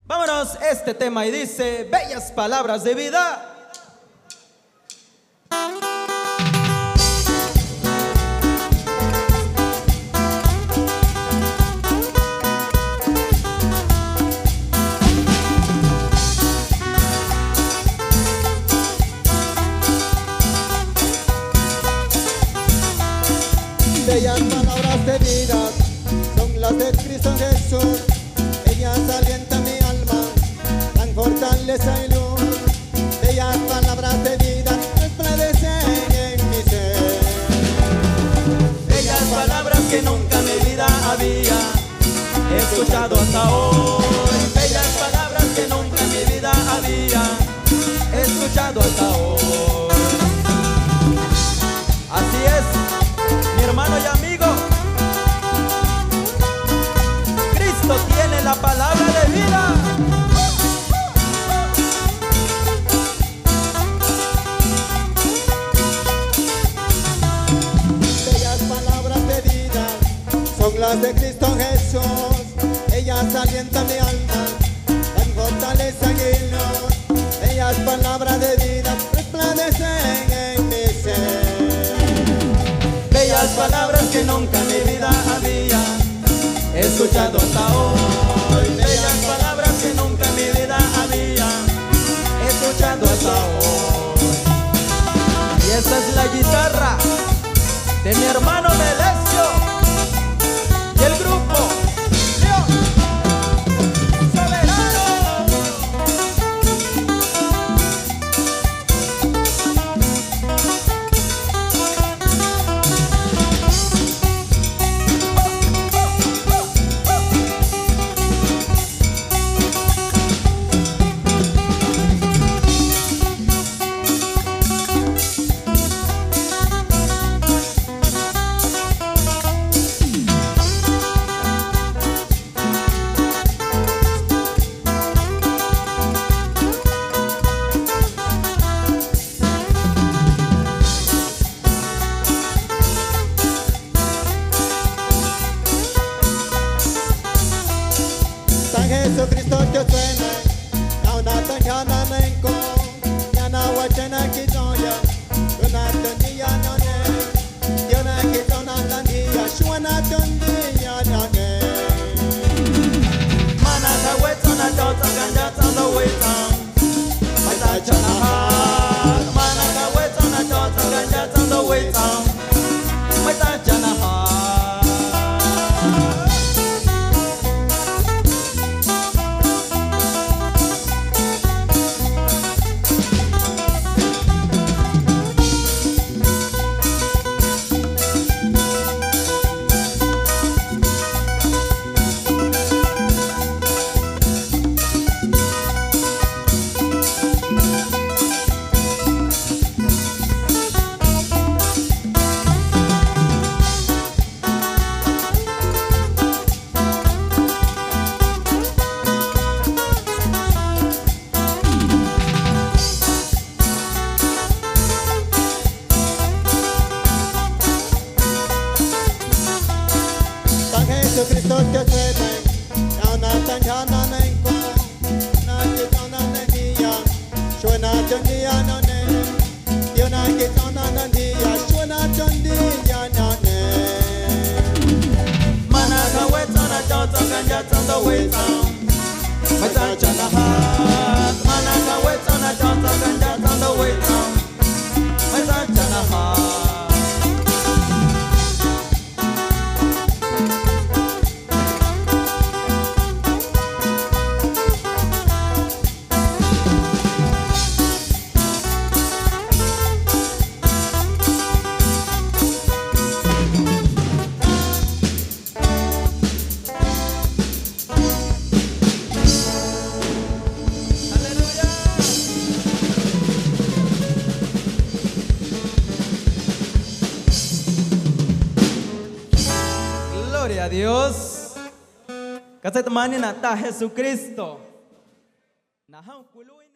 Vámonos este tema y dice: bellas palabras de vida. Bellas palabras de vida son las de Cristo Jesús. Ellas alientan mi alma, dan fortaleza y luz. Bellas palabras de vida resplandecen en mi ser. Bellas palabras que nunca en mi vida había escuchado hasta hoy. Bellas palabras que nunca en mi vida había escuchado hasta hoy. Así es, mi hermano y amigo, Cristo tiene la palabra de vida. Bellas palabras de vida son las de Cristo Jesús. Ellas alientan mi alma, dan fortaleza y luz. Bellas palabras de vida resplandecen en mi ser. Bellas palabras que nunca en mi vida había escuchado hasta hoy. Bellas palabras que nunca en mi vida había escuchado hasta hoy. Y esta es la guitarra de mi hermano Melesio y el grupo León Soberano. Jesucristo te suena, nauna tanjana nenko, yana wachena kitoya, yona tondiya none, yona kitona landiya, shwana tondiya none. Mana ta weta na tota ganja ta weta, mata chana ha. Mana ta weta na tota ganja ta weta, mata chana ha. Jesucristo te suena, nauna tanjana nenko, yona kitona landiya, shwana tondiya none, yona kitona landiya, shwana tondiya none. Mana ta weta na tota ganja ta weta, mata chana ha. Mana ta weta na tota ganja ta weta, mata chana ha. Gloria a Dios. Kasi temani nata Jesucristo. Nahang kului.